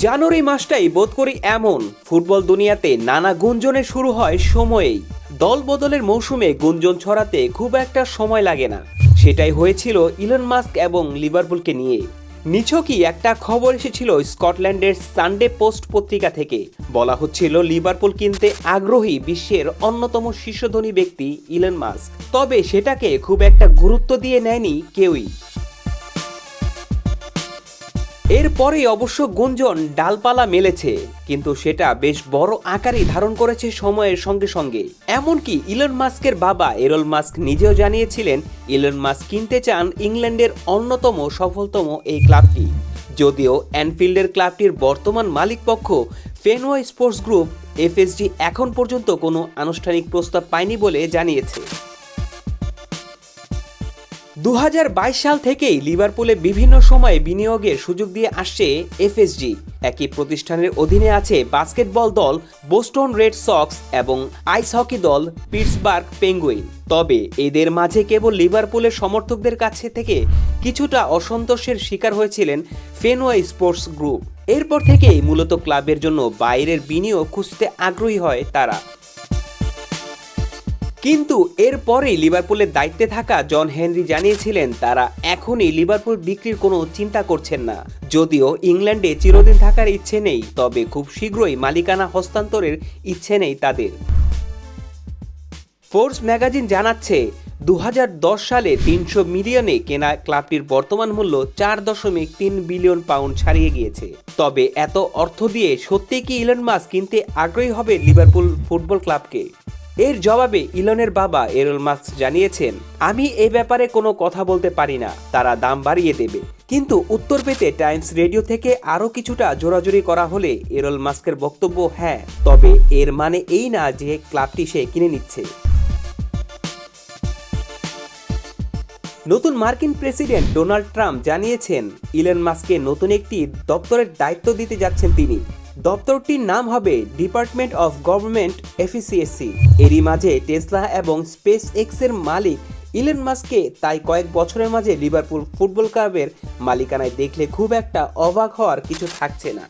জানুয়ারি মাসটাই বোধ করি এমন ফুটবল দুনিয়াতে নানা গুঞ্জনে শুরু হয় সময়েই। দল বদলের মৌসুমে গুঞ্জন ছড়াতে খুব একটা সময় লাগে না। সেটাই হয়েছিল ইলন মাস্ক এবং লিভারপুলকে নিয়ে। নিছকই একটা খবর এসেছিল স্কটল্যান্ডের সানডে পোস্ট পত্রিকা থেকে। বলা হচ্ছিল লিভারপুল কিনতে আগ্রহী বিশ্বের অন্যতম শীর্ষধনী ব্যক্তি ইলন মাস্ক। তবে সেটাকে খুব একটা গুরুত্ব দিয়ে নেয়নি কেউই। এরপরেই অবশ্য গুঞ্জন ডালপালা মেলেছে, কিন্তু সেটা বেশ বড় আকারই ধারণ করেছে সময়ের সঙ্গে সঙ্গে। এমনকি ইলন মাস্কের বাবা এরল মাস্ক নিজেও জানিয়েছিলেন ইলন মাস্ক কিনতে চান ইংল্যান্ডের অন্যতম সফলতম এই ক্লাবটি। যদিও অ্যানফিল্ডের ক্লাবটির বর্তমান মালিকপক্ষ ফেনওয়ে স্পোর্টস গ্রুপ এফএসজি এখন পর্যন্ত কোনো আনুষ্ঠানিক প্রস্তাব পায়নি বলে জানিয়েছে। 2022 সাল থেকেই লিভারপুলে বিভিন্ন সময়ে বিনিয়োগের সুযোগ দিয়ে আসছে এফএসজি। একই প্রতিষ্ঠানের অধীনে আছে বাস্কেটবল দল বোস্টন রেড সক্স এবং আইস হকি দল পিটসবার্গ পেঙ্গুইন। তবে এদের মাঝে কেবল লিভারপুলের সমর্থকদের কাছে থেকে কিছুটা অসন্তোষের শিকার হয়েছিলেন ফেনওয়ে স্পোর্টস গ্রুপ। এরপর থেকেই মূলত ক্লাবের জন্য বাইরের বিনিয়োগ খুঁজতে আগ্রহী হয় তারা। কিন্তু এরপরেই লিভারপুলের দায়িত্বে থাকা জন হেনরি জানিয়েছিলেন তারা এখনই লিভারপুল বিক্রির কোনো চিন্তা করছেন না। যদিও ইংল্যান্ডে চিরদিন থাকার ইচ্ছে নেই, তবে খুব শীঘ্রই মালিকানা হস্তান্তরের ইচ্ছে নেই তাদের। ফোর্বস ম্যাগাজিন জানাচ্ছে 2010 সালে 300 মিলিয়নে কেনা ক্লাবটির বর্তমান মূল্য 4.3 বিলিয়ন পাউন্ড ছাড়িয়ে গিয়েছে। তবে এত অর্থ দিয়ে সত্যি কি ইলন মাস্ক কিনতে আগ্রহী হবে লিভারপুল ফুটবল ক্লাবকে? এর জবাবে ইলনের বাবা এরল মাস্ক জানিয়েছেন, আমি এ ব্যাপারে কোনো কথা বলতে পারি না, তারা দাম বাড়িয়ে দেবে। কিন্তু উত্তর পেতে টাইমস রেডিও থেকে আরও কিছুটা জোরাজুরি করা হলে এরল মাস্কের বক্তব্য, হ্যাঁ, তবে এর মানে এই না যে ক্লাবটি সে কিনে নিচ্ছে। নতুন মার্কিন প্রেসিডেন্ট ডোনাল্ড ট্রাম্প জানিয়েছেন ইলন মাস্ককে নতুন একটি দপ্তরের দায়িত্ব দিতে যাচ্ছেন তিনি। দপ্তরটির নাম হবে ডিপার্টমেন্ট অফ গভর্নমেন্ট এফিসিয়েন্সি। এরই মাঝে টেসলা এবং স্পেস এক্সের মালিক ইলন মাস্ককে তাই কয়েক বছরের মাঝে লিভারপুল ফুটবল ক্লাবের মালিকানায় দেখলে খুব একটা অবাক হওয়ার কিছু থাকছে না।